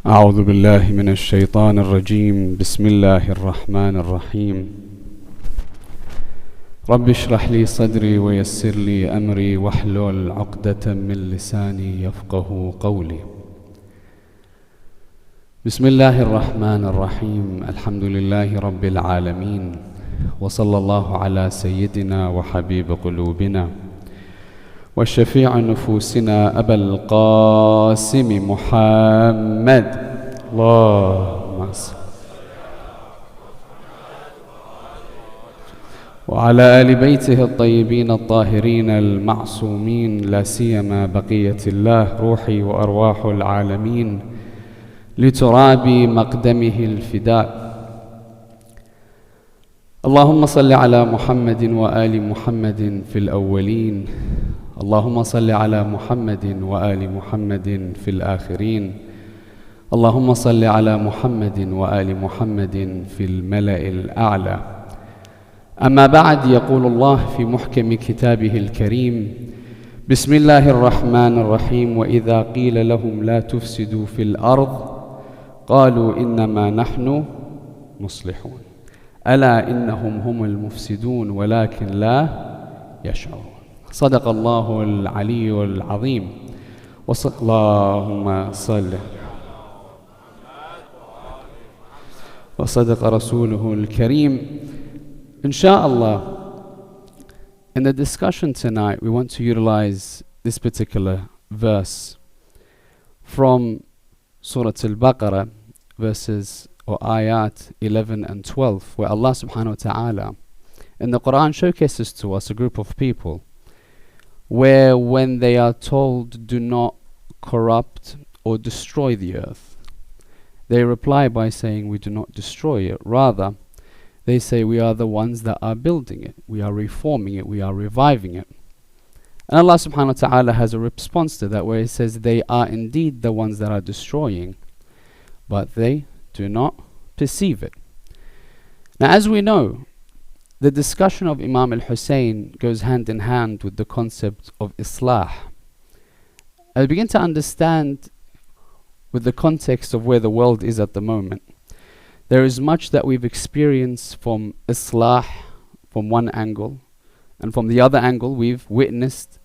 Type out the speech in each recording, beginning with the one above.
أعوذ بالله من الشيطان الرجيم. بسم الله الرحمن الرحيم. رب اشرح لي صدري ويسر لي أمري واحلل عقدة من لساني يفقه قولي. بسم الله الرحمن الرحيم. الحمد لله رب العالمين، وصلى الله على سيدنا وحبيب قلوبنا وشفيع نفوسنا أبا القاسم محمد. اللهم صل وعلى آل بيته الطيبين الطاهرين المعصومين، لا سيما بقية الله روحي وأرواح العالمين لتراب مقدمه الفداء. اللهم صل على محمد وآل محمد في الأولين، اللهم صل على محمد وآل محمد في الآخرين، اللهم صل على محمد وآل محمد في الملأ الأعلى. أما بعد، يقول الله في محكم كتابه الكريم: بسم الله الرحمن الرحيم. وإذا قيل لهم لا تفسدوا في الأرض قالوا إنما نحن مصلحون ألا إنهم هم المفسدون ولكن لا يشعرون. صدق الله العلي العظيم. اللهم صل وصدق رسوله الكريم. Inshallah, in the discussion tonight, we want to utilize this particular verse from Surah Al-Baqarah, verses or ayat 11 and 12, where Allah subhanahu wa ta'ala in the Quran showcases to us a group of people where when they are told do not corrupt or destroy the earth, they reply by saying we do not destroy it. Rather, they say we are the ones that are building it, we are reforming it, we are reviving it. And Allah subhanahu wa ta'ala has a response to that where He says they are indeed the ones that are destroying, but they do not perceive it. Now, as we know, the discussion of Imam Hussain goes hand in hand with the concept of Islah. I begin to understand with the context of where the world is at the moment. There is much that we've experienced from Islah from one angle, and from the other angle we've witnessed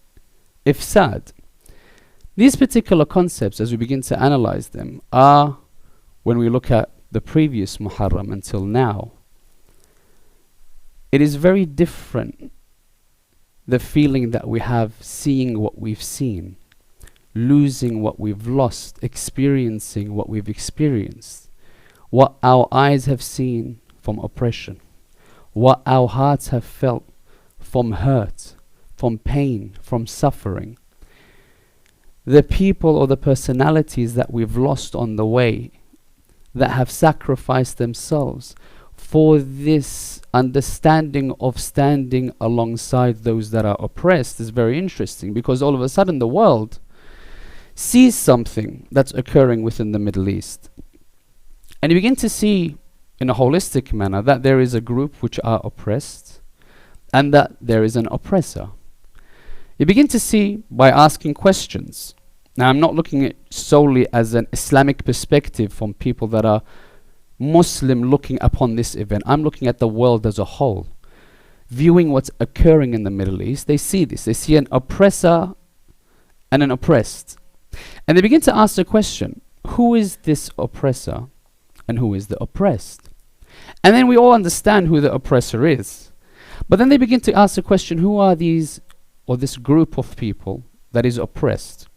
ifsad. These particular concepts, as we begin to analyze them, are, when we look at the previous Muharram until now, it is very different, the feeling that we have seeing what we've seen, losing what we've lost, experiencing what we've experienced, what our eyes have seen from oppression, what our hearts have felt from hurt, from pain, from suffering. The people or the personalities that we've lost on the way, that have sacrificed themselves for this understanding of standing alongside those that are oppressed, is very interesting, because all of a sudden the world sees something that's occurring within the Middle East. And you begin to see in a holistic manner that there is a group which are oppressed and that there is an oppressor. You begin to see by asking questions. Now, I'm not looking at solely as an Islamic perspective from people that are Muslim looking upon this event. I'm looking at the world as a whole. Viewing what's occurring in the Middle East, they see this. They see an oppressor and an oppressed. And they begin to ask the question, who is this oppressor and who is the oppressed? And then we all understand who the oppressor is. But then they begin to ask the question, who are these, or this group of people that is oppressed?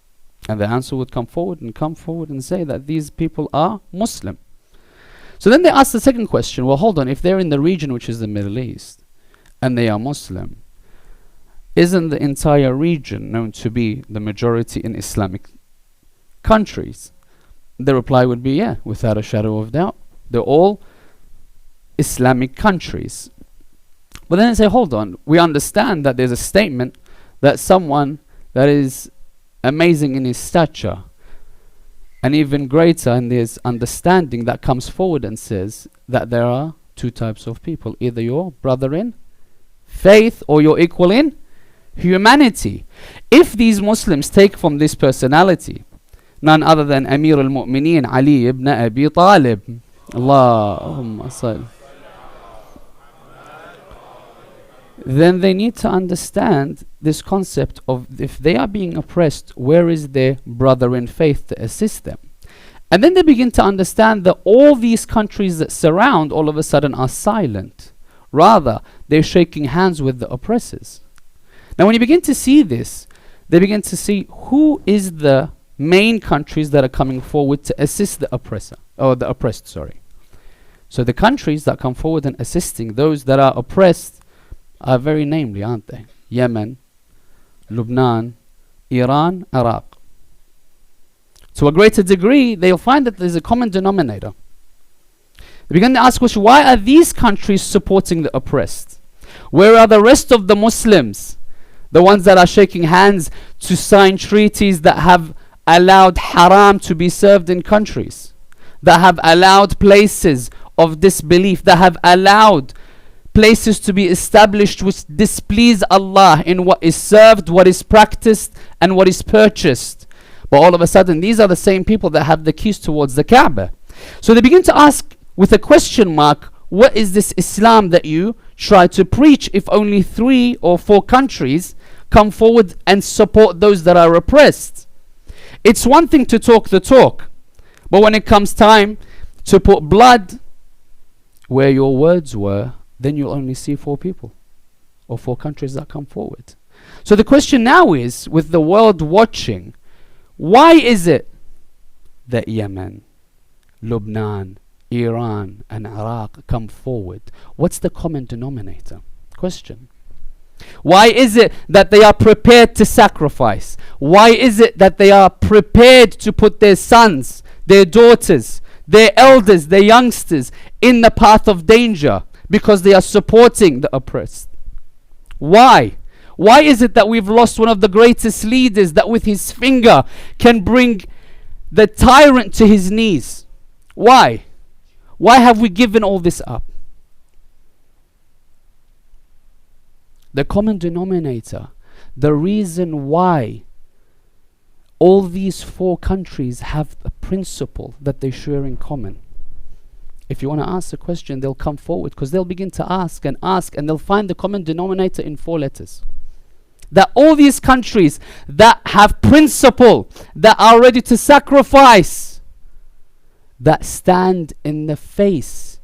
And the answer would come forward and say that these people are Muslim. So then they ask the second question, well, hold on, if they're in the region which is the Middle East and they are Muslim, isn't the entire region known to be the majority in Islamic countries? The reply would be, yeah, without a shadow of doubt. They're all Islamic countries. But then they say, hold on, we understand that there's a statement that someone that is amazing in his stature and even greater in his understanding that comes forward and says that there are two types of people, either your brother in faith or your equal in humanity. If these Muslims take from this personality none other than Amir al-Mu'mineen Ali ibn Abi Talib. Allahumma salli. Then they need to understand this concept of if they are being oppressed, where is their brother in faith to assist them? And then they begin to understand that all these countries that surround all of a sudden are silent. Rather, they're shaking hands with the oppressors. Now when you begin to see this, they begin to see who is the main countries that are coming forward to assist the oppressor, or the oppressed, sorry. So the countries that come forward and assisting those that are oppressed are very namely, aren't they? Yemen, Lebanon, Iran, Iraq. To a greater degree, they'll find that there's a common denominator. They begin to ask questions, why are these countries supporting the oppressed? Where are the rest of the Muslims? The ones that are shaking hands to sign treaties that have allowed haram to be served in countries, that have allowed places of disbelief, that have allowed places to be established which displease Allah in what is served, what is practiced, and what is purchased. But all of a sudden, these are the same people that have the keys towards the Kaaba. So they begin to ask with a question mark, what is this Islam that you try to preach if only 3 or 4 countries come forward and support those that are oppressed? It's one thing to talk the talk, but when it comes time to put blood where your words were, then you'll only see 4 people or 4 countries that come forward. So the question now is, with the world watching, why is it that Yemen, Lebanon, Iran and Iraq come forward? What's the common denominator? Question. Why is it that they are prepared to sacrifice? Why is it that they are prepared to put their sons, their daughters, their elders, their youngsters in the path of danger? Because they are supporting the oppressed. Why? Why is it that we've lost one of the greatest leaders that with his finger can bring the tyrant to his knees? Why? Why have we given all this up? The common denominator, the reason why all these 4 countries have a principle that they share in common. If you want to ask a question, they'll come forward because they'll begin to ask and they'll find the common denominator in 4 letters. That all these countries that have principle, that are ready to sacrifice, that stand in the face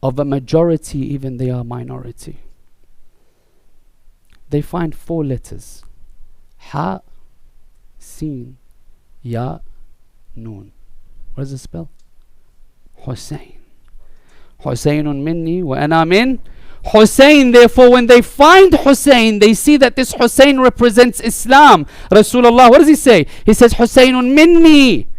of a majority, even they are minority. They find 4 letters. Ha, Sin, Ya, Nun. What does it spell? Hussein. Husaynun minni wa ana min Hussein. Therefore, when they find Hussein, they see that this Hussein represents Islam. Rasulullah, what does he say? He says, Husaynun minni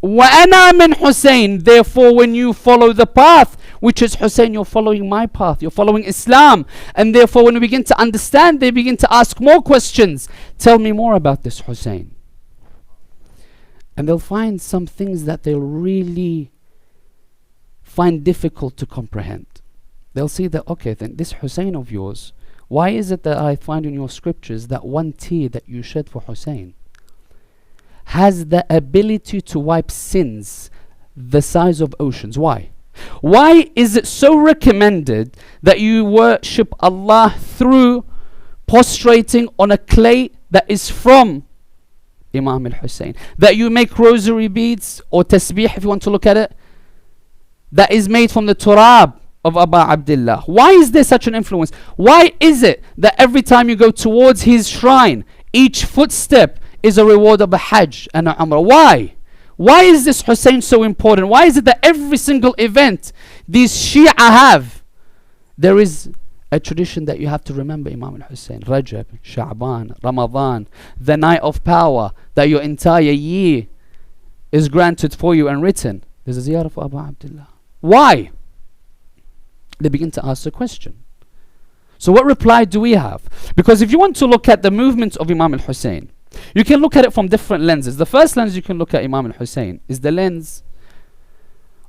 wa ana min Hussein. Therefore, when you follow the path, which is Hussein, you're following my path. You're following Islam. And therefore, when we begin to understand, they begin to ask more questions. Tell me more about this Hussein. And they'll find some things that they'll really find difficult to comprehend. They'll see that, okay, then this Hussein of yours, why is it that I find in your scriptures that 1 tear that you shed for Hussein has the ability to wipe sins the size of oceans? Why? Why is it so recommended that you worship Allah through prostrating on a clay that is from Imam Hussein? That you make rosary beads or tasbih, if you want to look at it, that is made from the turab of Abu Abdullah. Why is there such an influence? Why is it that every time you go towards his shrine, each footstep is a reward of a Hajj and a Umrah? Why? Why is this Hussein so important? Why is it that every single event these Shia have, there is a tradition that you have to remember Imam Hussein? Rajab, Sha'ban, Ramadan, the night of power, that your entire year is granted for you and written. There's a ziyarah for Abu Abdullah. Why? They begin to ask the question. So what reply do we have? Because if you want to look at the movement of Imam al-Hussein, you can look at it from different lenses. The first lens you can look at Imam al-Hussein is the lens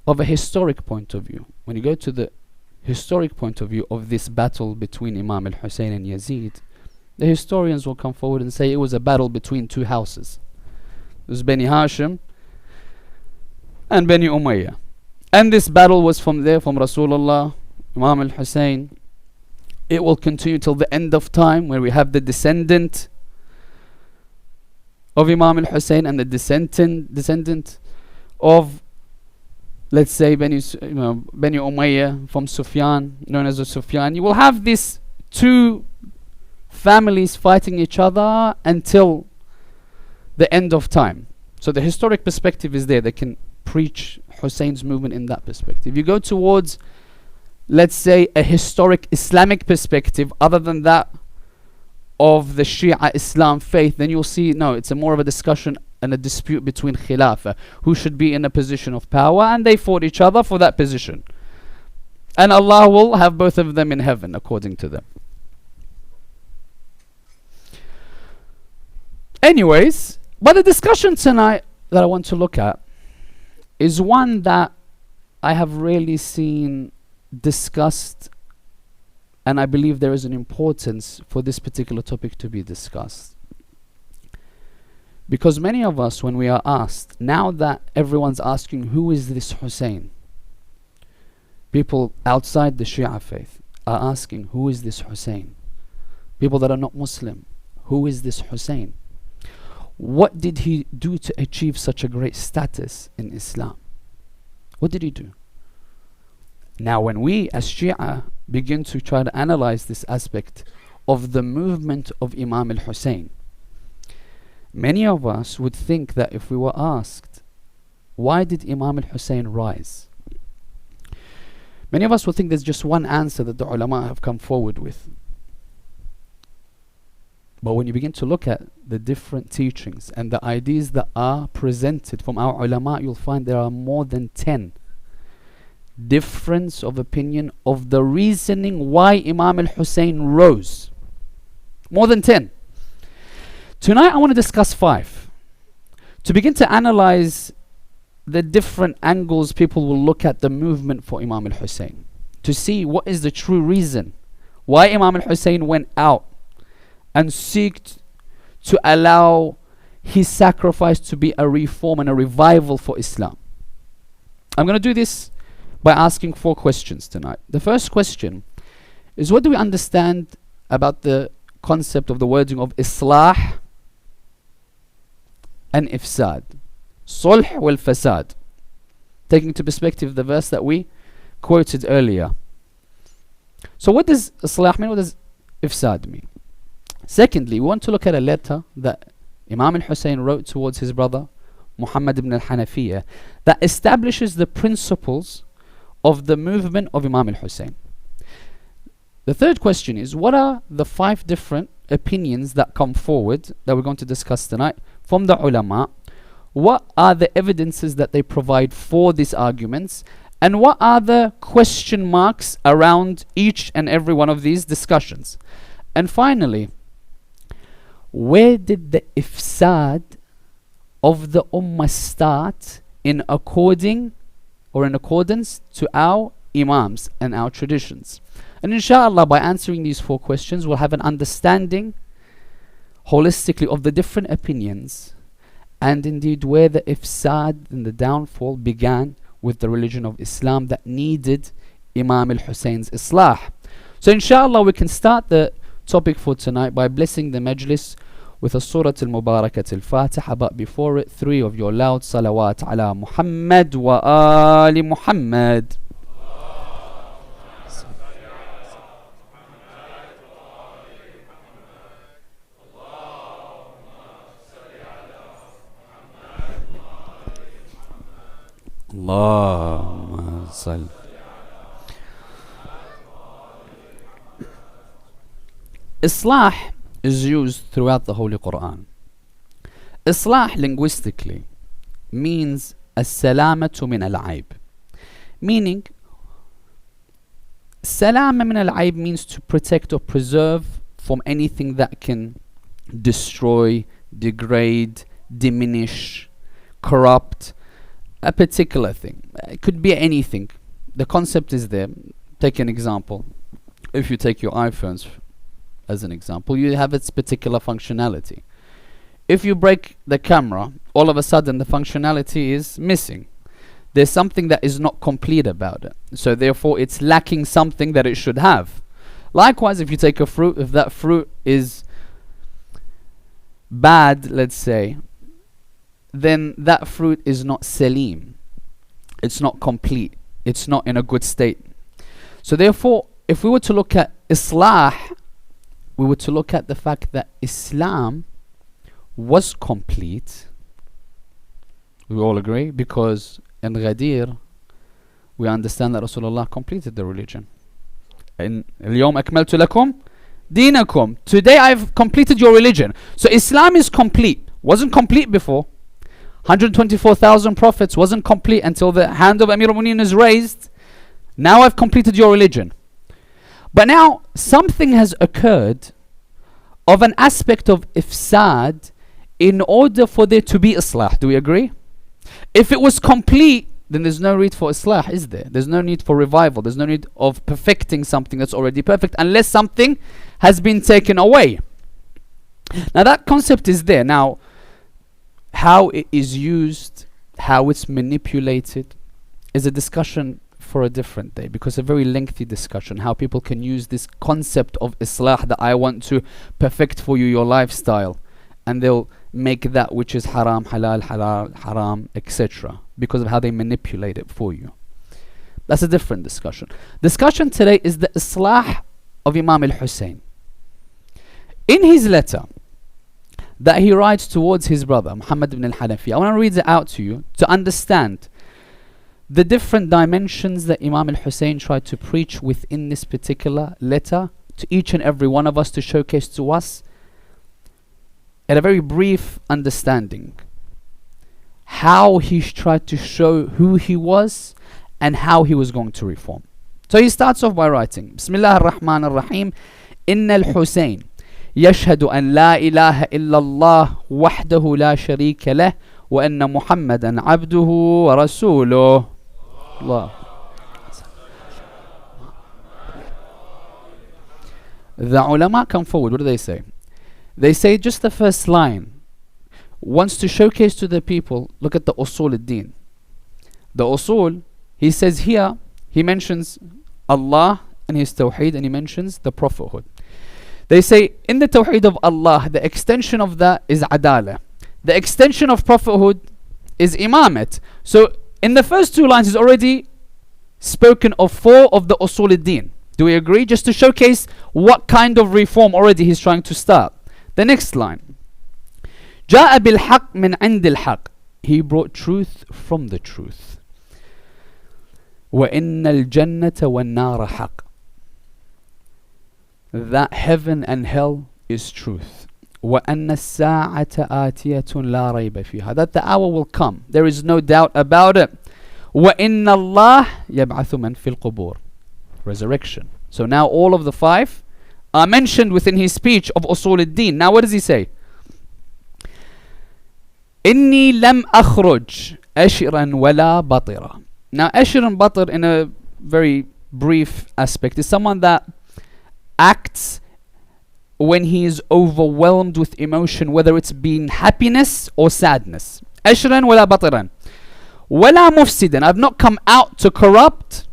of a historic point of view. When you go to the historic point of view of this battle between Imam al-Hussein and Yazid, the historians will come forward and say it was a battle between 2 houses. was Bani Hashim and Bani Umayyah. And this battle was from there, from Rasulullah, Imam Hussain. It will continue till the end of time, where we have the descendant of Imam Hussain and the descendant of, let's say, Bani Umayyah from Sufyan, known as the Sufyan. You will have these two families fighting each other until the end of time. So the historic perspective is there. They can preach Hussein's movement in that perspective. You go towards, let's say, a historic Islamic perspective other than that of the Shia Islam faith, then you'll see, no, it's a more of a discussion and a dispute between Khilafah, who should be in a position of power, and they fought each other for that position. And Allah will have both of them in heaven, according to them. Anyways, but the discussion tonight that I want to look at is one that I have rarely seen discussed, and I believe there is an importance for this particular topic to be discussed. Because many of us, when we are asked, now that everyone's asking, who is this Hussein? People outside the Shia faith are asking, who is this Hussein? People that are not Muslim, who is this Hussein? What did he do to achieve such a great status in Islam? What did he do? Now, when we as Shia begin to try to analyze this aspect of the movement of Imam al-Hussein, many of us would think that if we were asked, why did Imam al-Hussein rise? Many of us would think there's just one answer that the ulama have come forward with. But when you begin to look at the different teachings and the ideas that are presented from our ulama, you'll find there are more than 10 difference of opinion of the reasoning why Imam al-Hussein rose. More than 10. Tonight I want to discuss 5. To begin to analyze the different angles people will look at the movement for Imam al-Hussein, to see what is the true reason why Imam al-Hussein went out and sought to allow his sacrifice to be a reform and a revival for Islam. I'm going to do this by asking 4 questions tonight. The first question is, what do we understand about the concept of the wording of Islah and Ifsad? Sulh wal Fasad. Taking into perspective the verse that we quoted earlier. So what does Islah mean? What does Ifsad mean? Secondly, we want to look at a letter that Imam al-Hussein wrote towards his brother Muhammad ibn al-Hanafiyyah that establishes the principles of the movement of Imam al-Hussein. The third question is, what are the 5 different opinions that come forward that we're going to discuss tonight from the ulama? What are the evidences that they provide for these arguments? And what are the question marks around each and every one of these discussions? And finally, where did the ifsad of the ummah start in accordance to our imams and our traditions? And inshallah, by answering these 4 questions, we'll have an understanding holistically of the different opinions, and indeed where the ifsad and the downfall began with the religion of Islam that needed Imam al-Hussein's islah. So inshallah, we can start the topic for tonight by blessing the majlis with a surah al-Mubarakat al-Fatiha, but before it, 3 of your loud salawat ala Muhammad wa ali Muhammad. Allahumma salli. Islah is used throughout the Holy Quran. Islah linguistically means as-salamatu min al-aib, meaning salama min al-aib means to protect or preserve from anything that can destroy, degrade, diminish, corrupt a particular thing. It could be anything. The concept is there. Take an example. If you take your iPhones as an example, you have its particular functionality. If you break the camera all of a sudden the functionality is missing. There's something that is not complete about it. So therefore it's lacking something that it should have. Likewise, if you take a fruit, if that fruit is bad, let's say, then that fruit is not salim. It's not complete. It's not in a good state. So therefore, if we were to look at Islah, we were to look at the fact that Islam was complete. We all agree, because in Ghadir we understand that Rasulullah completed the religion. In اليوم أكملت لكم دينكم, today I've completed your religion. So Islam is complete. Wasn't complete before. 124,000 prophets wasn't complete until the hand of Amir al-Mu'minin is raised. Now I've completed your religion. But now something has occurred of an aspect of ifsad in order for there to be Islah. Do we agree? If it was complete, then there's no need for Islah, is there? There's no need for revival. There's no need of perfecting something that's already perfect unless something has been taken away. Now that concept is there. Now, how it is used, how it's manipulated, is a discussion for a different day, because a very lengthy discussion, how people can use this concept of Islah, that I want to perfect for you your lifestyle, and they'll make that which is haram, halal, halal, haram, etc. because of how they manipulate it for you. That's a different discussion. Discussion today is the Islah of Imam Hussain. In his letter that he writes towards his brother Muhammad ibn al-Hanafi, I want to read it out to you to understand the different dimensions that Imam al-Hussein tried to preach within this particular letter to each and every one of us, to showcase to us at a very brief understanding how he tried to show who he was and how he was going to reform. So he starts off by writing, Bismillah ar-Rahman ar-Rahim, Inna al-Hussein yashhadu an la ilaha illallah wahdahu la sharika lah wa anna Muhammadan abduhu wa rasuluh. Allah. The ulama come forward. What do they say? They say just the first line wants to showcase to the people, look at the usul ad-din. The usul, he says here, he mentions Allah and his tawheed, and he mentions the prophethood. They say in the tawheed of Allah, the extension of that is adala. The extension of prophethood is imamat. So in the first two lines, he's already spoken of four of the usul ad-din. Do we agree? Just to showcase what kind of reform already he's trying to start. The next line, جاء بالحق من عند الحق. He brought truth from the truth. وإن الجنة والنار حق. That heaven and hell is truth. وأن الساعة آتية لا ريب فيها. That the hour will come. There is no doubt about it. وإن الله يبعث من في القبور. Resurrection. So now all of the five are mentioned within his speech of Usul ad-Din. Now what does he say? إني لم أخرج أشرا ولا بطرا. Now أشر and batir, in a very brief aspect, is someone that acts when he is overwhelmed with emotion, whether it's been happiness or sadness. أشرا ولا بطرا ولا مفسدا. I've not come out to corrupt.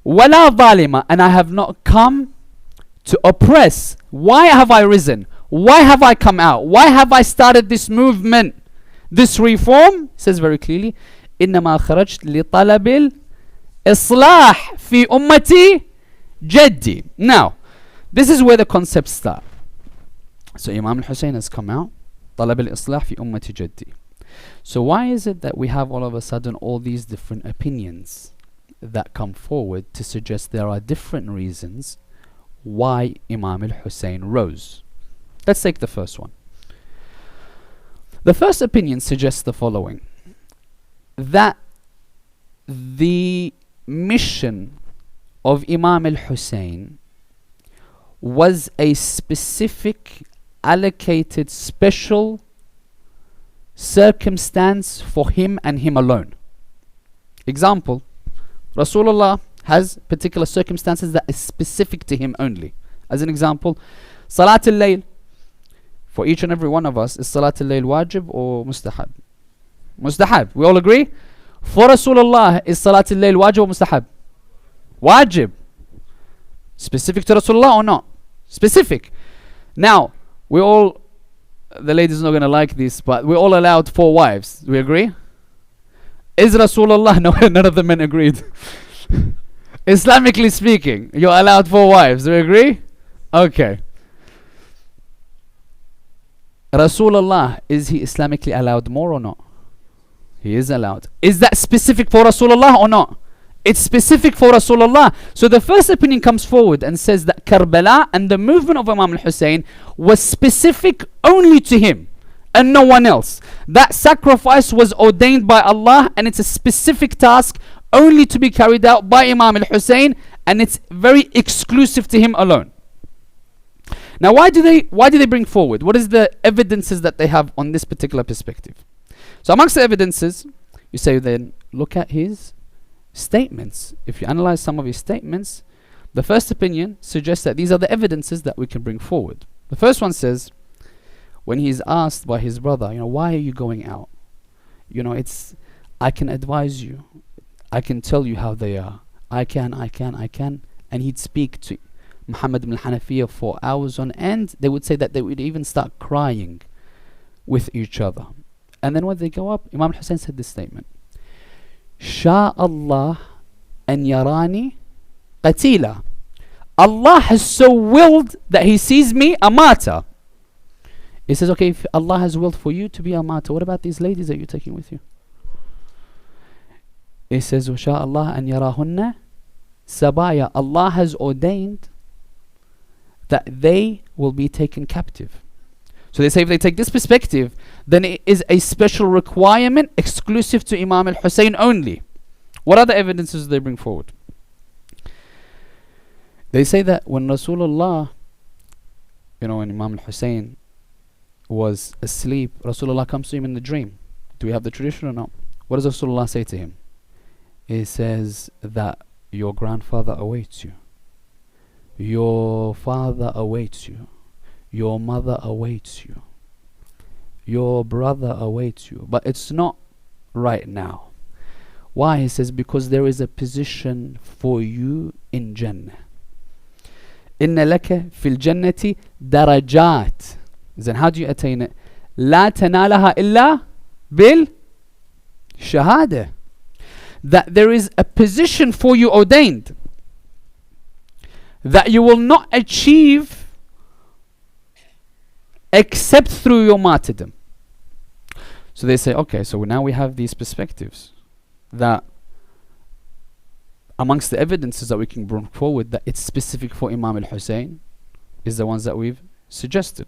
ولا ظالما. And I have not come to oppress. Why have I risen? Why have I come out? Why have I started this movement, this reform? It says very clearly, إنما خرجت لطلب الإصلاح في أمتي جدي. Now, this is where the concepts start. So Imam al-Hussein has come out, طلب الإصلاح في أمتي جدي. So why is it that we have all of a sudden all these different opinions that come forward to suggest there are different reasons why Imam al-Hussein rose? Let's take the first one. The first opinion suggests the following, that the mission of Imam al-Hussein was a specific, allocated, special circumstance for him and him alone. Example, Rasulullah has particular circumstances that is specific to him only. As an example, Salat al-Layl. For each and every one of us, is Salat al-Layl wajib or mustahab? Mustahab. We all agree? For Rasulullah, is Salat al-Layl wajib or mustahab? Wajib. Specific to Rasulullah or not? Specific. Now, the ladies are not going to like this, but we're all allowed 4 wives. Do we agree? Is Rasulullah? No, none of the men agreed. Islamically speaking, you're allowed 4 wives. Do we agree? Okay. Rasulullah, is he Islamically allowed more or not? He is allowed. Is that specific for Rasulullah or not? It's specific for Rasulullah. So the first opinion comes forward and says that Karbala and the movement of Imam Hussein was specific only to him and no one else. That sacrifice was ordained by Allah, and it's a specific task only to be carried out by Imam Hussein, and it's very exclusive to him alone. Now, why do they bring forward? What is the evidences that they have on this particular perspective? So amongst the evidences, you say then, look at his statements. If you analyze some of his statements, the first opinion suggests that these are the evidences that we can bring forward. The first one says, when he's asked by his brother, why are you going out? I can advise you. I can tell you how they are. I can. And he'd speak to Muhammad ibn al-Hanafiyyah for hours on end. They would say that they would even start crying with each other. And then when they go up, Imam Hussein said this statement: Sha Allah an yarani qatila. Allah has so willed that he sees me a martyr. He says, okay, if Allah has willed for you to be a martyr, what about these ladies that you're taking with you? He says, Sha Allah an yarahunna sabaya. Allah has ordained that they will be taken captive. So they say if they take this perspective, then it is a special requirement exclusive to Imam al-Hussein only. What other evidences do they bring forward? They say that when Rasulullah, when Imam al-Hussein was asleep, Rasulullah comes to him in the dream. Do we have the tradition or not? What does Rasulullah say to him? He says that your grandfather awaits you. Your father awaits you. Your mother awaits you. Your brother awaits you. But it's not right now. Why? He says, because there is a position for you in Jannah. Inna laka fil jannati darajat. Then how do you attain it? La tanalaha illa bil shahada. That there is a position for you ordained that you will not achieve except through your martyrdom. So they say, okay, so now we have these perspectives that amongst the evidences that we can bring forward that it's specific for Imam al-Hussein is the ones that we've suggested.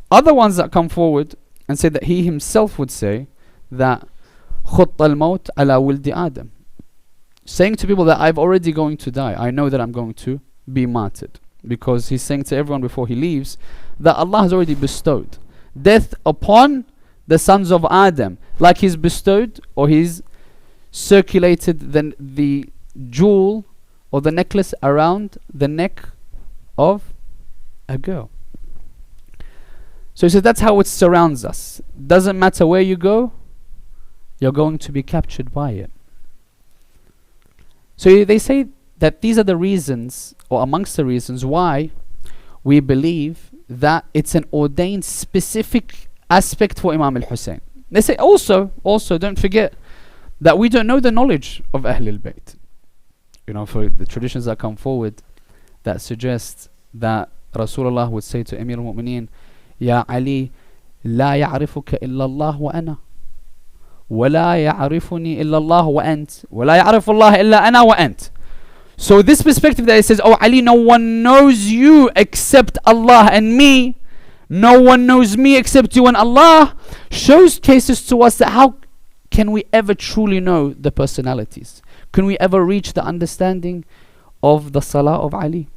Other ones that come forward and say that he himself would say that خط الموت على ولد آدم, saying to people that I'm already going to die. I know that I'm going to be martyred, because he's saying to everyone before he leaves that Allah has already bestowed death upon the sons of Adam, like he's bestowed or he's circulated the jewel or the necklace around the neck of a girl. So he says that's how it surrounds us. Doesn't matter where you go, you're going to be captured by it. So they say that these are the reasons, or amongst the reasons, why we believe that it's an ordained specific aspect for Imam al-Hussein. They say also don't forget that we don't know the knowledge of Ahlul Bayt. For the traditions that come forward that suggest that Rasulullah would say to Amir al-Mu'mineen, Ya Ali, la ya'rifuka illa Allah wa ana, wa la ya'rifuni illa Allah wa ant, wa la ya'rifu Allah illa ana wa ant. So this perspective that it says, oh Ali, no one knows you except Allah and me, no one knows me except you and Allah, shows cases to us that how can we ever truly know the personalities? Can we ever reach the understanding of the salah of Ali?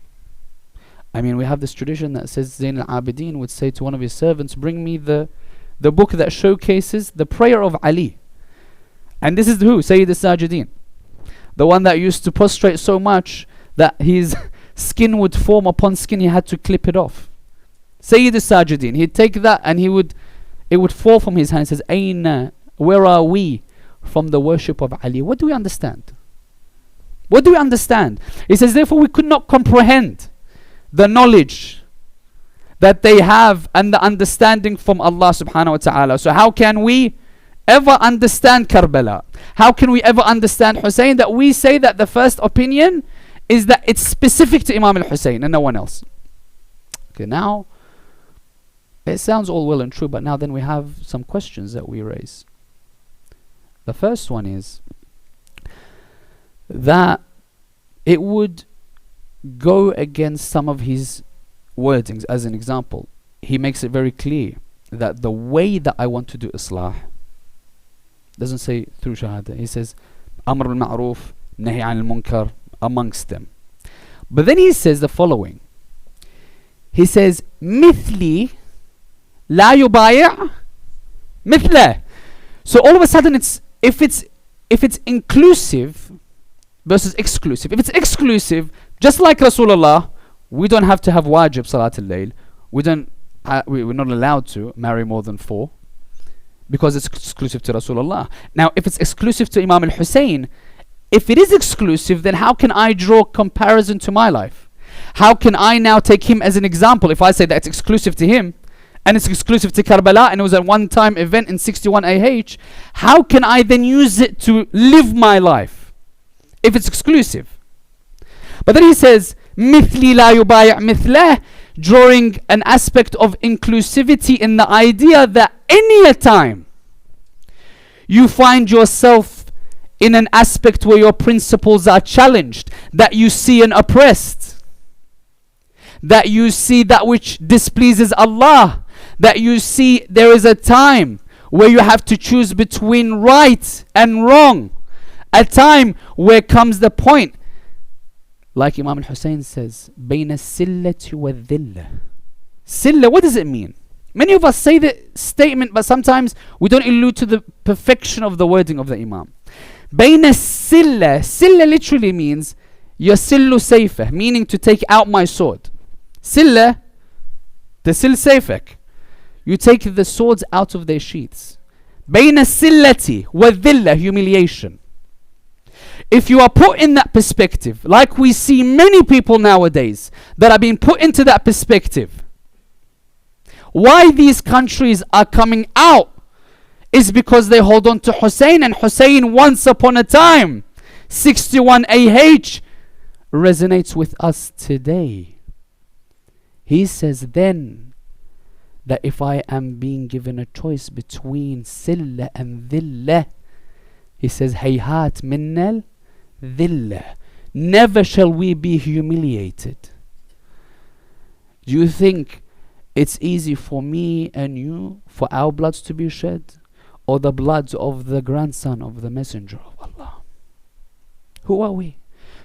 I mean, we have this tradition that says Zayn al-Abidin would say to one of his servants, bring me the book that showcases the prayer of Ali. And this is who? Sayyid al-Sajidin. The one that used to prostrate so much that his skin would form upon skin, he had to clip it off. Sayyid al-Sajidin, he'd take that and it would fall from his hand. He says, Ayna Where are we from the worship of Ali? What do we understand? What do we understand? He says, therefore we could not comprehend the knowledge that they have and the understanding from Allah subhanahu wa ta'ala. So how can we ever understand Karbala? How can we ever understand Hussein, that we say that the first opinion is that it's specific to Imam al-Hussein and no one else? Okay, now it sounds all well and true, but now then we have some questions that we raise. The first one is that it would go against some of his wordings. As an example, he makes it very clear that the way that I want to do Islah doesn't say through Shahada. He says Amr al-Ma'ruf, Nahi al-Munkar amongst them. But then he says the following. He says مثلي لا يبايع مثله. So all of a sudden it's if it's inclusive versus exclusive. If it's exclusive, just like Rasulullah, we don't have to have wajib Salat al-Layl. We're not allowed to marry more than 4 because it's exclusive to Rasulullah. Now, if it's exclusive to Imam al-Hussein, if it is exclusive, then how can I draw comparison to my life? How can I now take him as an example if I say that it's exclusive to him and it's exclusive to Karbala and it was a one-time event in 61 AH? How can I then use it to live my life if it's exclusive? But then he says مثلي لا يبايع مثله, drawing an aspect of inclusivity in the idea that any a time you find yourself in an aspect where your principles are challenged, that you see an oppressed, that you see that which displeases Allah, that you see there is a time where you have to choose between right and wrong, a time where comes the point, like Imam Hussein says, بين السلة والذلة. Silla, what does it mean? Many of us say the statement, but sometimes we don't allude to the perfection of the wording of the Imam. بين السلة. Silla literally means يسل سيفه, meaning to take out my sword. Silla, تسل سيفك. You take the swords out of their sheaths. بين السلة والذلة, humiliation. If you are put in that perspective, like we see many people nowadays that are being put into that perspective, why these countries are coming out is because they hold on to Hussein, and Hussein once upon a time, 61 AH, resonates with us today. He says then that if I am being given a choice between Silla and Dhillah, he says hayhat minnal dhillah, never shall we be humiliated. Do you think it's easy for me and you, for our bloods to be shed, or the bloods of the grandson of the messenger of Allah? Who are we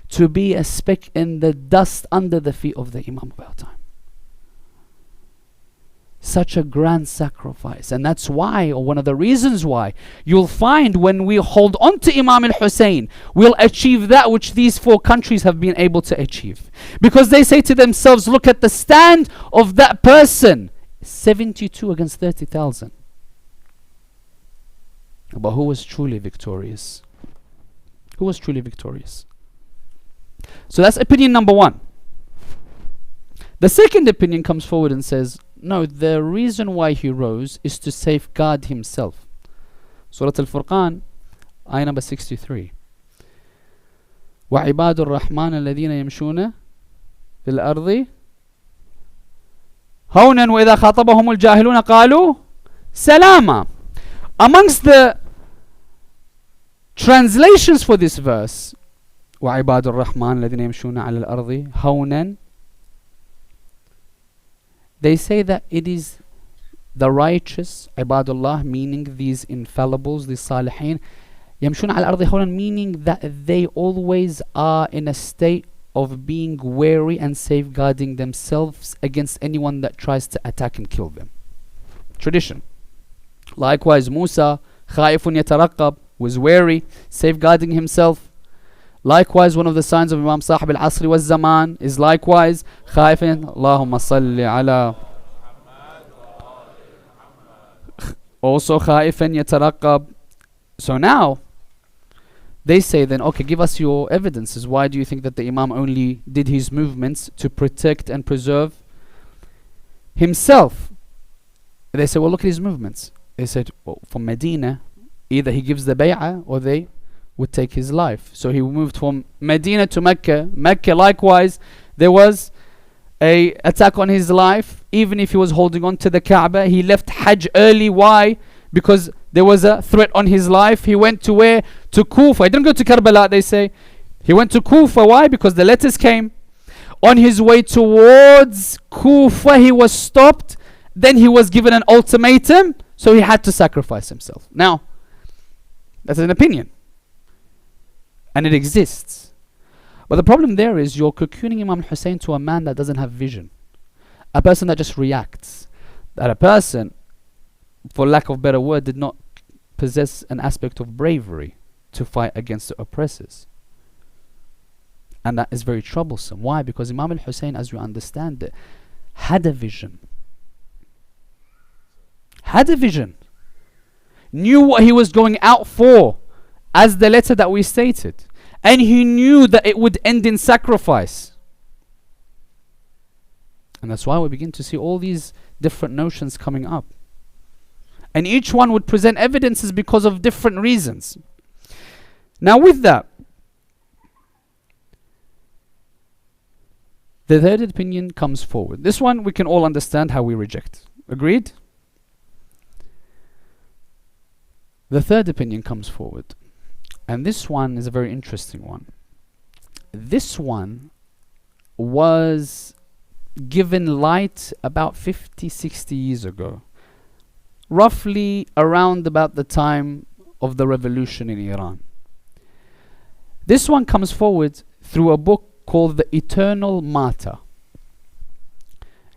to be a speck in the dust under the feet of the Imam of our time? Such a grand sacrifice. And that's why, or one of the reasons why, you'll find when we hold on to Imam al-Hussein, we'll achieve that which these 4 countries have been able to achieve. Because they say to themselves, look at the stand of that person, 72 against 30,000. But who was truly victorious? Who was truly victorious? So that's opinion number 1. The second opinion comes forward and says, no, the reason why he rose is to safeguard himself. Surah Al-Furqan, ayah number 63. وَعِبَادُ الرَّحْمَنَ الَّذِينَ يَمْشُونَ فِي الْأَرْضِ هَوْنًا وَإِذَا خَاطَبَهُمُ الْجَاهِلُونَ قَالُوا سَلَامًا. Amongst the translations for this verse, وَعِبَادُ الرَّحْمَنَ الَّذِينَ يَمْشُونَ عَلَى الْأَرْضِ هَوْنًا, they say that it is the righteous, ibadullah, meaning these infallibles, these salihin, yamshun al ardi hawlan, meaning that they always are in a state of being wary and safeguarding themselves against anyone that tries to attack and kill them. Tradition. Likewise, Musa, khaifun yataraqab, was wary, safeguarding himself. Likewise, one of the signs of Imam Sahib al-Asri was Zaman is likewise khaifin. Allahumma salli ala. Also khaifin yataraqab, So now they say then, okay, give us your evidences. Why do you think that the Imam only did his movements to protect and preserve himself? They say, well, look at his movements. They said, well, from Medina, either he gives the bay'ah or they would take his life. So he moved from Medina to Mecca. Mecca, likewise, there was a attack on his life. Even if he was holding on to the Kaaba, he left Hajj early. Why? Because there was a threat on his life. He went to where? To Kufa. He didn't go to Karbala, they say. He went to Kufa. Why? Because the letters came. On his way towards Kufa, he was stopped. Then he was given an ultimatum. So he had to sacrifice himself. Now, that's an opinion. And it exists. But the problem there is you're cocooning Imam Hussein to a man that doesn't have vision. A person that just reacts. That a person, for lack of a better word, did not possess an aspect of bravery to fight against the oppressors. And that is very troublesome. Why? Because Imam al-Hussein, as you understand it, had a vision. Had a vision. Knew what he was going out for, as the letter that we stated. And he knew that it would end in sacrifice. And that's why we begin to see all these different notions coming up. And each one would present evidences because of different reasons. Now with that, the third opinion comes forward. This one we can all understand how we reject. Agreed? The third opinion comes forward. And this one is a very interesting one. This one was given light about 50, 60 years ago. Roughly around about the time of the revolution in Iran. This one comes forward through a book called The Eternal Martyr.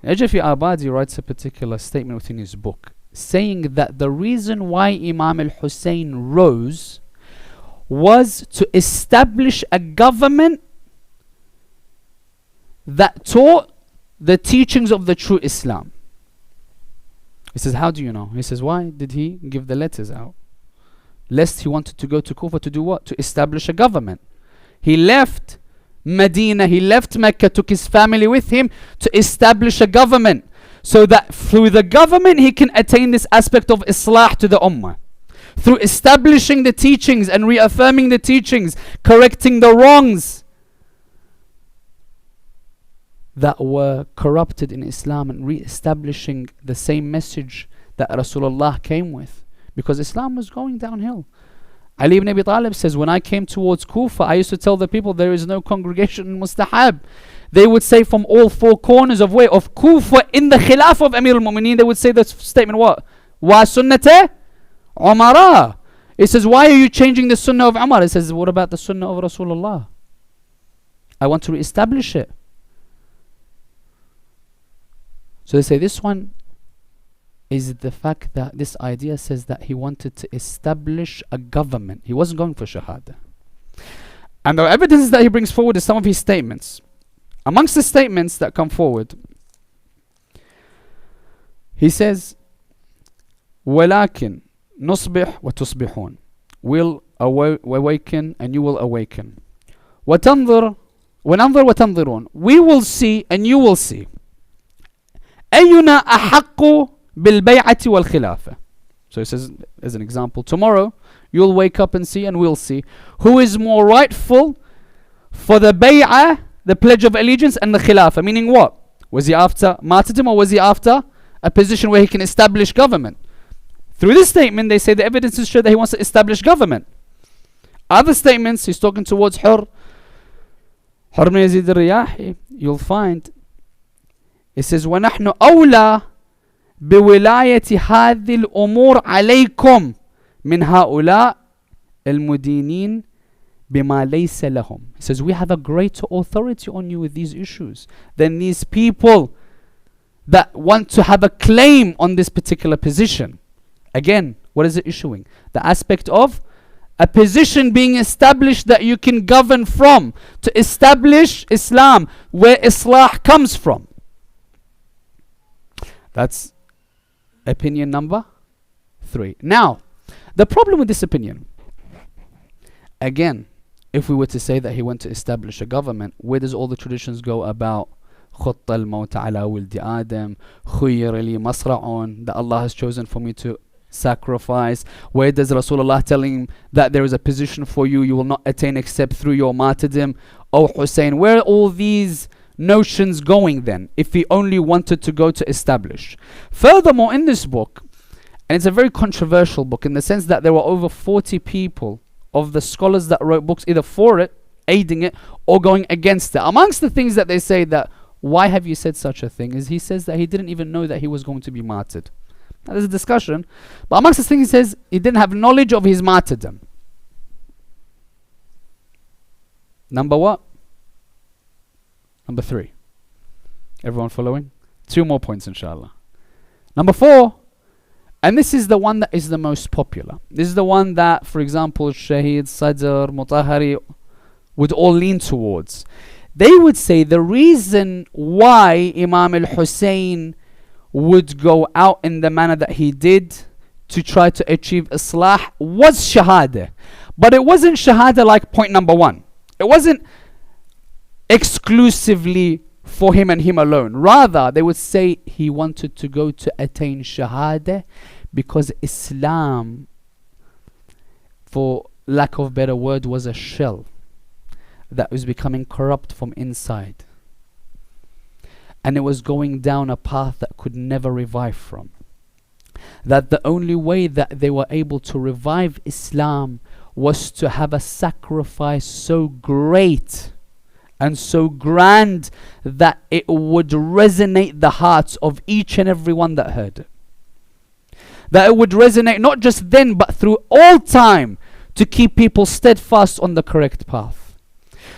Najafi Abadi writes a particular statement within his book, saying that the reason why Imam al-Hussein rose was to establish a government that taught the teachings of the true Islam. He says, how do you know? He says, why did he give the letters out? Lest he wanted to go to Kufa to do what? To establish a government. He left Medina, he left Mecca, took his family with him to establish a government. So that through the government he can attain this aspect of Islah to the Ummah. Through establishing the teachings and reaffirming the teachings, correcting the wrongs that were corrupted in Islam and re-establishing the same message that Rasulullah came with. Because Islam was going downhill. Ali ibn Abi Talib says, when I came towards Kufa, I used to tell the people there is no congregation in Mustahab. They would say from all four corners of way of Kufa in the Khilaf of Amir al-Mu'mineen, they would say the statement, what? Wa sunnate Umara. It says, why are you changing the sunnah of Umar? It says, what about the sunnah of Rasulullah? I want to re-establish it. So they say this one is the fact that this idea says that he wanted to establish a government. He wasn't going for Shahada. And the evidence that he brings forward is some of his statements. Amongst the statements that come forward, he says, وَلَكِنْ نُصْبِحْ وَتُصْبِحُونَ. We'll awaken and you will awaken. وَتَنْظِرْ وَنَنْظِرْ وَتَنْظِرُونَ. We will see and you will see. أَيُّنَا أَحَقُّ بِالْبَيْعَةِ وَالْخِلَافَةِ. So he says, as an example, tomorrow you'll wake up and see, and we'll see who is more rightful for the bay'ah, the pledge of allegiance, and the khilafah. Meaning what? Was he after martyrdom or was he after a position where he can establish government? Through this statement, they say the evidences show that he wants to establish government. Other statements, he's talking towards Hur ibn Yazid al-Riyahi. You'll find it says, وَنَحْنُ أَوْلَى بِوِلَايَةِ هَذِي الْأُمُورِ عَلَيْكُمْ مِنْ هَؤُلَاءِ الْمُدِينِينَ بِمَا لَيْسَ لَهُمْ. He says, we have a greater authority on you with these issues than these people that want to have a claim on this particular position. Again, what is it issuing? The aspect of a position being established that you can govern from, to establish Islam where Islah comes from. That's opinion number 3. Now, the problem with this opinion Again, if we were to say that he went to establish a government, where does all the traditions go about خط الموت على ولد آدم خير لي مصرع, that Allah has chosen for me to sacrifice? Where does Rasulullah telling him that there is a position for you you will not attain except through your martyrdom? Oh Hussein, where are all these notions going then, if he only wanted to go to establish? Furthermore, in this book, and it's a very controversial book in the sense that there were over 40 people of the scholars that wrote books either for it, aiding it, or going against it. Amongst the things that they say that, why have you said such a thing, is he says that he didn't even know that he was going to be martyred. Now, there's a discussion, but amongst the things he says, he didn't have knowledge of his martyrdom. Number what? Number 3. Everyone following? 2 more points inshallah. Number 4, and this is the one that is the most popular. This is the one that, for example, Shaheed, Sadr, Mutahari would all lean towards. They would say the reason why Imam Hussein would go out in the manner that he did to try to achieve Islah was Shahada. But it wasn't Shahada like point number 1. It wasn't exclusively for him and him alone. Rather, they would say he wanted to go to attain Shahada because Islam, for lack of better word, was a shell that was becoming corrupt from inside. And it was going down a path that could never revive from. That the only way that they were able to revive Islam was to have a sacrifice so great and so grand that it would resonate the hearts of each and every one that heard it. That it would resonate not just then but through all time, to keep people steadfast on the correct path.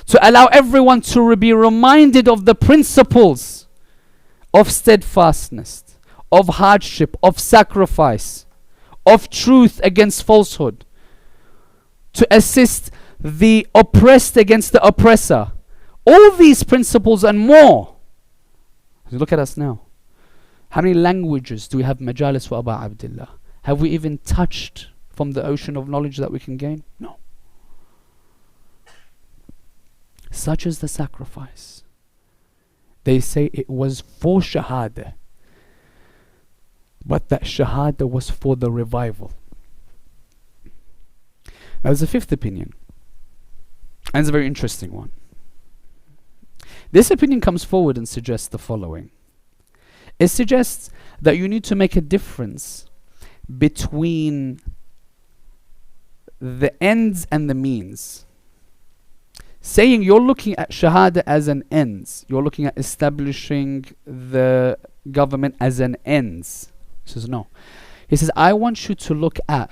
To allow everyone to be reminded of the principles of steadfastness, of hardship, of sacrifice, of truth against falsehood. To assist the oppressed against the oppressor. All these principles and more. Look at us now. How many languages do we have majalis for Aba Abdullah? Have we even touched from the ocean of knowledge that we can gain? No. Such is the sacrifice. They say it was for Shahada, but that Shahada was for the revival. Now there's a 5th opinion, and it's a very interesting one. This opinion comes forward and suggests the following. It suggests that you need to make a difference between the ends and the means. Saying you're looking at Shahada as an ends, you're looking at establishing the government as an ends. He says no. He says I want you to look at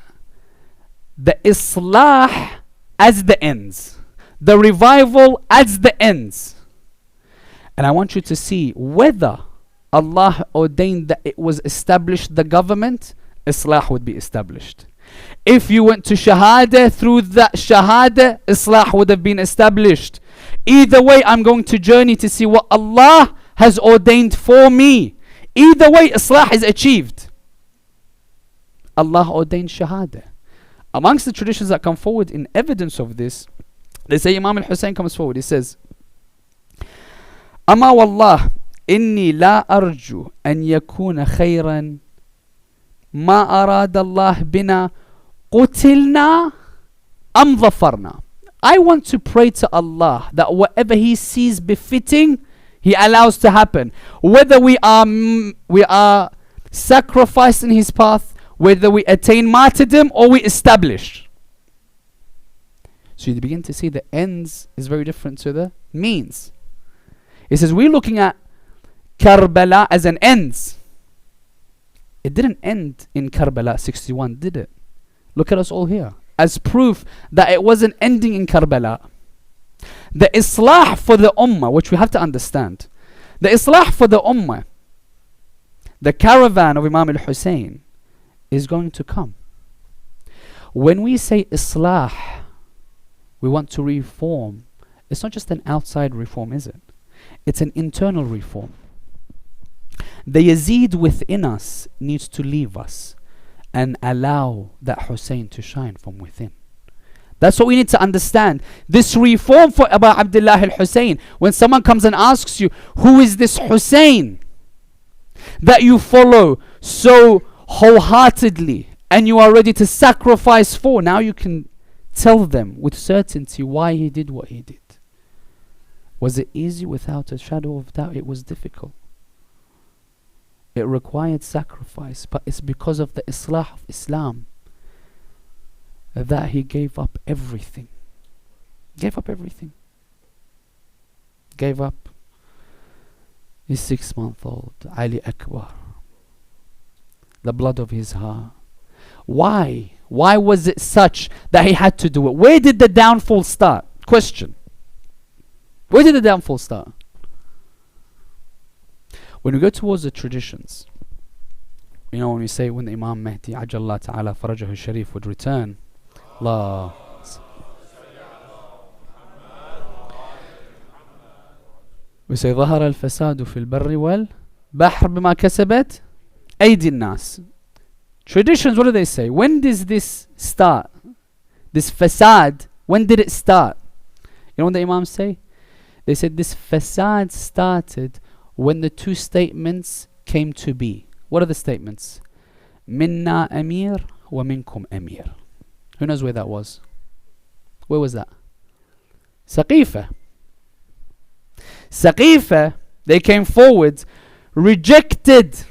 the Islah as the ends, the revival as the ends. And I want you to see whether Allah ordained that it was established the government, Islah would be established. If you went to Shahada, through that Shahada, Islah would have been established. Either way, I'm going to journey to see what Allah has ordained for me. Either way, Islah is achieved. Allah ordained Shahada. Amongst the traditions that come forward in evidence of this, they say Imam Hussain comes forward. He says, أما والله إني لا أرجو أن يكون خيرا ما أراد الله بنا قتلنا أم ظفرنا. I want to pray to Allah that whatever He sees befitting, He allows to happen. Whether we are sacrificed in His path, whether we attain martyrdom or we establish. So you begin to see the ends is very different to the means. He says we're looking at Karbala as an ends. It didn't end in Karbala 61, did it? Look at us all here. As proof that it wasn't ending in Karbala. The Islah for the Ummah, which we have to understand. The Islah for the Ummah, the caravan of Imam Hussein, is going to come. When we say Islah, we want to reform, it's not just an outside reform, is it? It's an internal reform. The Yazid within us needs to leave us and allow that Hussein to shine from within. That's what we need to understand. This reform for Abu Abdullah al-Hussein, when someone comes and asks you, who is this Hussein that you follow so wholeheartedly and you are ready to sacrifice for? Now you can tell them with certainty why he did what he did. Was it easy? Without a shadow of doubt, it was difficult. It required sacrifice, but it's because of the Islah of Islam that he gave up everything. Gave up everything. Gave up his 6-month-old Ali Akbar, the blood of his heart. Why? Why was it such that he had to do it? Where did the downfall start? Question. Where did the downfall start? When we go towards the traditions, you know, when we say when the Imam Mahdi Ajallah Ta'ala Farajahu Sharif would return, Allah, we say ظهر الفساد في البر والبحر بما كسبت أيدي الناس. Traditions, what do they say? When does this start? This fasad, when did it start? You know what the Imams say? They said this fasad started when the two statements came to be. What are the statements? Minna Amir wa minkum Amir. Who knows where that was? Where was that? Saqifa. Saqifa, they came forward, rejected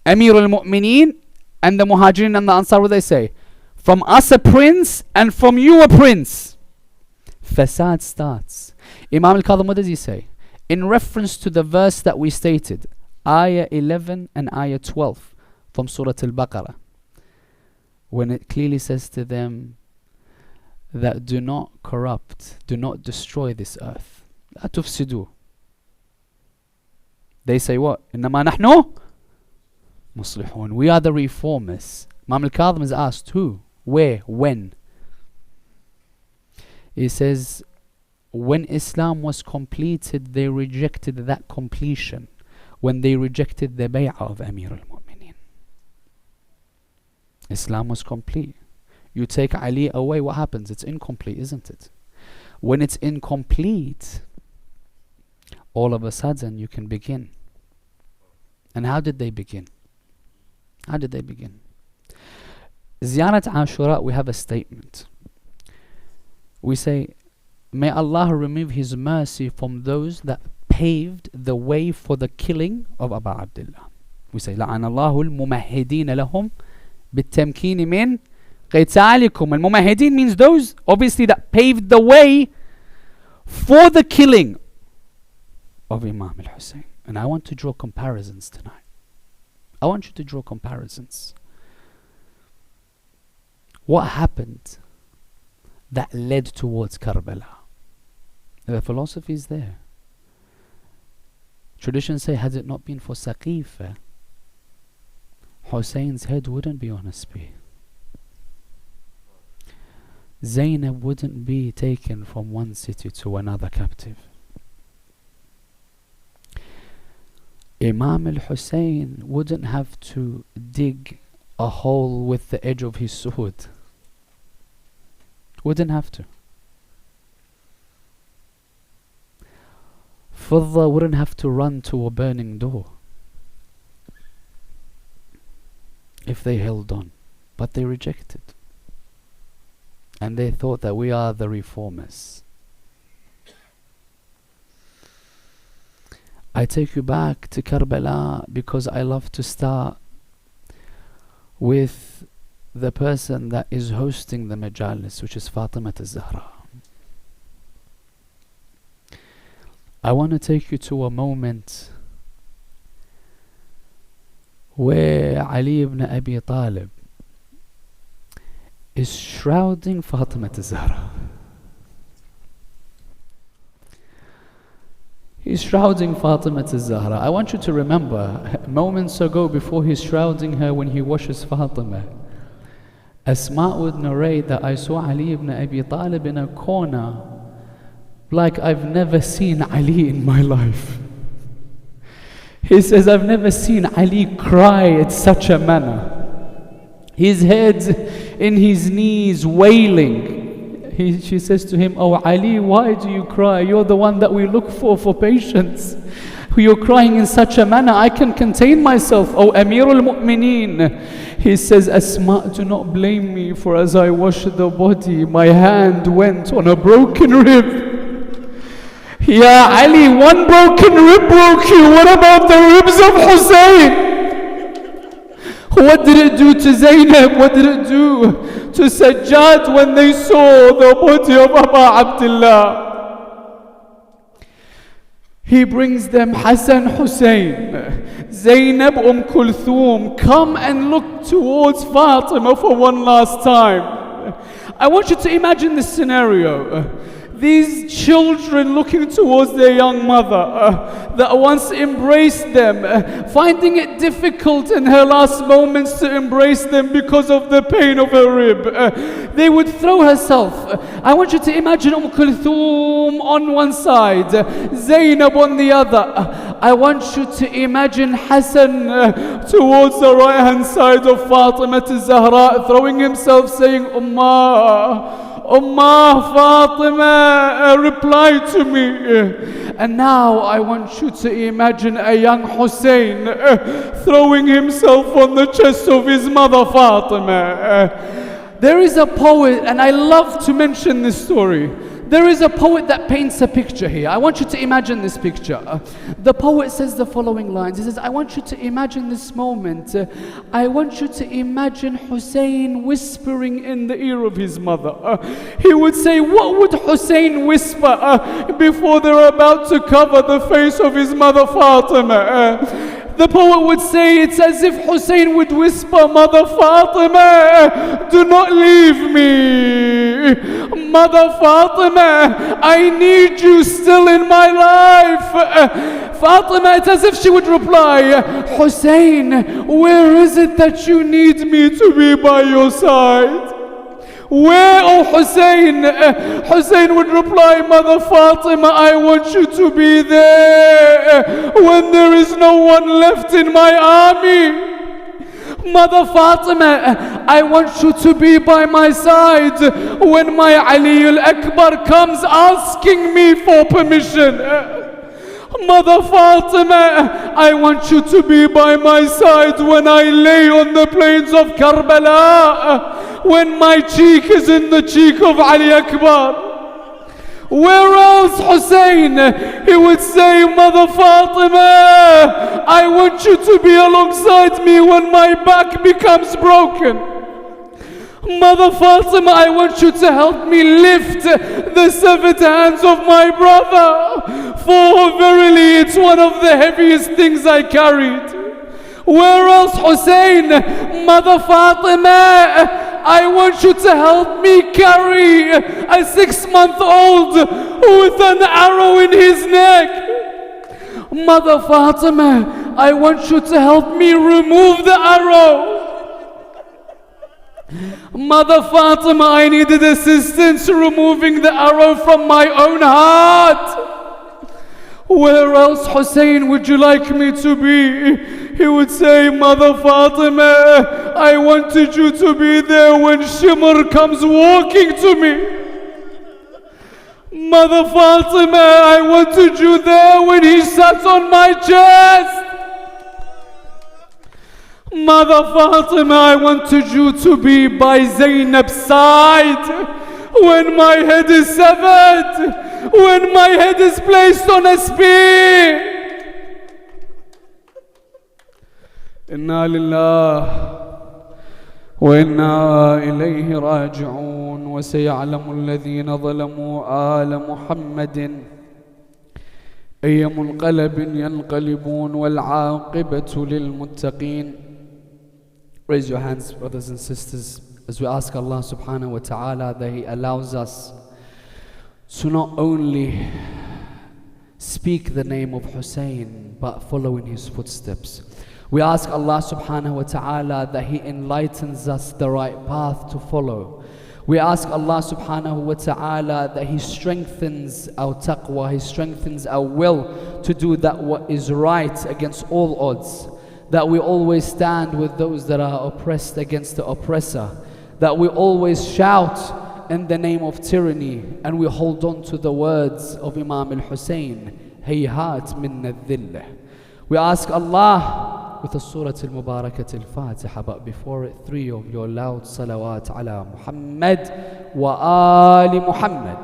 Amir al-Mu'mineen and the Muhajirin and the Ansar. What do they say? From us a prince and from you a prince. Fasad starts. Imam al-Kadhim, what does he say? In reference to the verse that we stated, Ayah 11 and Ayah 12 from Surah Al-Baqarah, when it clearly says to them that do not corrupt, do not destroy this earth. La tufsidu. They say what? إنما نحن مصلحون. We are the reformers. Imam al-Kadhim is asked who, where, when. He says, when Islam was completed, they rejected that completion. When they rejected the bay'ah of Amir al-Mu'mineen. Islam was complete. You take Ali away, what happens? It's incomplete, isn't it? When it's incomplete, all of a sudden you can begin. And how did they begin? How did they begin? Ziyarat Ashura, we have a statement. We say, may Allah remove His mercy from those that paved the way for the killing of Abu Abdullah. We say, لعن الله الممهدين لهم بالتمكين من قتالكم. الممهدين means those, obviously, that paved the way for the killing of Imam Hussein. And I want to draw comparisons tonight. I want you to draw comparisons. What happened that led towards Karbala? The philosophy is there. Traditions say, had it not been for Saqifa, Hussein's head wouldn't be on a spear. Zainab wouldn't be taken from one city to another captive. Imam al-Hussein wouldn't have to dig a hole with the edge of his sword. Wouldn't have to. Fidda wouldn't have to run to a burning door if they held on. But they rejected. And they thought that we are the reformers. I take you back to Karbala because I love to start with the person that is hosting the majalis, which is Fatima al-Zahra. I want to take you to a moment where Ali ibn Abi Talib is shrouding Fatima al-Zahra. He's shrouding Fatima al-Zahra. I want you to remember, moments ago before he's shrouding her, when he washes Fatima, Asma would narrate that I saw Ali ibn Abi Talib in a corner like I've never seen Ali in my life. He says, I've never seen Ali cry in such a manner. His head in his knees wailing. She says to him, "Oh Ali, why do you cry? You're the one that we look for patience. You're crying in such a manner, I can contain myself, O Amir al-Mu'mineen." He says, "Asma, do not blame me, for as I washed the body, my hand went on a broken rib." Ya Ali, one broken rib broke you. What about the ribs of Hussein? What did it do to Zainab? What did it do to Sajjad when they saw the body of Abu Abdullah? He brings them Hassan, Hussein, Zainab, Kulthum. Come and look towards Fatima for one last time. I want you to imagine this scenario. These children looking towards their young mother that once embraced them, finding it difficult in her last moments to embrace them because of the pain of her rib. They would throw herself. I want you to imagine Kulthum on one side, Zainab on the other. I want you to imagine Hassan towards the right hand side of Fatima to Zahra, throwing himself, saying, Ummah, Ummah, Fatima, reply to me. And now I want you to imagine a young Hussein throwing himself on the chest of his mother Fatima. There is a poet, and I love to mention this story. There is a poet that paints a picture here. I want you to imagine this picture. The poet says the following lines. He says, I want you to imagine this moment. I want you to imagine Hussein whispering in the ear of his mother. He would say, what would Hussein whisper before they're about to cover the face of his mother Fatima? The poet would say it's as if Hussein would whisper, Mother Fatima, do not leave me. Mother Fatima, I need you still in my life. Fatima, it's as if she would reply, Hussein, where is it that you need me to be by your side? Where, oh Hussein? Hussein would reply, Mother Fatima, I want you to be there when there is no one left in my army. Mother Fatima, I want you to be by my side when my Ali al-Akbar comes asking me for permission. Mother Fatima, I want you to be by my side when I lay on the plains of Karbala, when my cheek is in the cheek of Ali Akbar. Where else, Hussein? He would say, Mother Fatima, I want you to be alongside me when my back becomes broken. Mother Fatima, I want you to help me lift the severed hands of my brother, for verily it's one of the heaviest things I carried. Where else, Hussein? Mother Fatima, I want you to help me carry a 6-month-old with an arrow in his neck. Mother Fatima, I want you to help me remove the arrow. Mother Fatima, I needed assistance removing the arrow from my own heart. Where else, Hussein, would you like me to be? He would say, Mother Fatima, I wanted you to be there when Shimr comes walking to me. Mother Fatima, I wanted you there when he sat on my chest. Mother Fatima, I wanted you to be by Zainab's side when my head is severed, when my head is placed on a spear. Inna lillah wa inna ilayhi raji'un wa sayalamu alladhina zalamu ala Muhammadin ayya munqalabin yanqalibun wal 'aqibatu lil muttaqin. Raise your hands, brothers and sisters, as we ask Allah subhanahu wa ta'ala that He allows us to not only speak the name of Hussein, but follow in his footsteps. We ask Allah subhanahu wa ta'ala that He enlightens us the right path to follow. We ask Allah subhanahu wa ta'ala that He strengthens our taqwa, He strengthens our will to do that what is right against all odds. That we always stand with those that are oppressed against the oppressor. That we always shout in the name of tyranny, and we hold on to the words of Imam Hussain, Hayhat min al-dhill. We ask Allah with the Surah Al-Mubarakat Al-Fatiha, but before it, 3 of your loud salawat ala Muhammad wa ali Muhammad.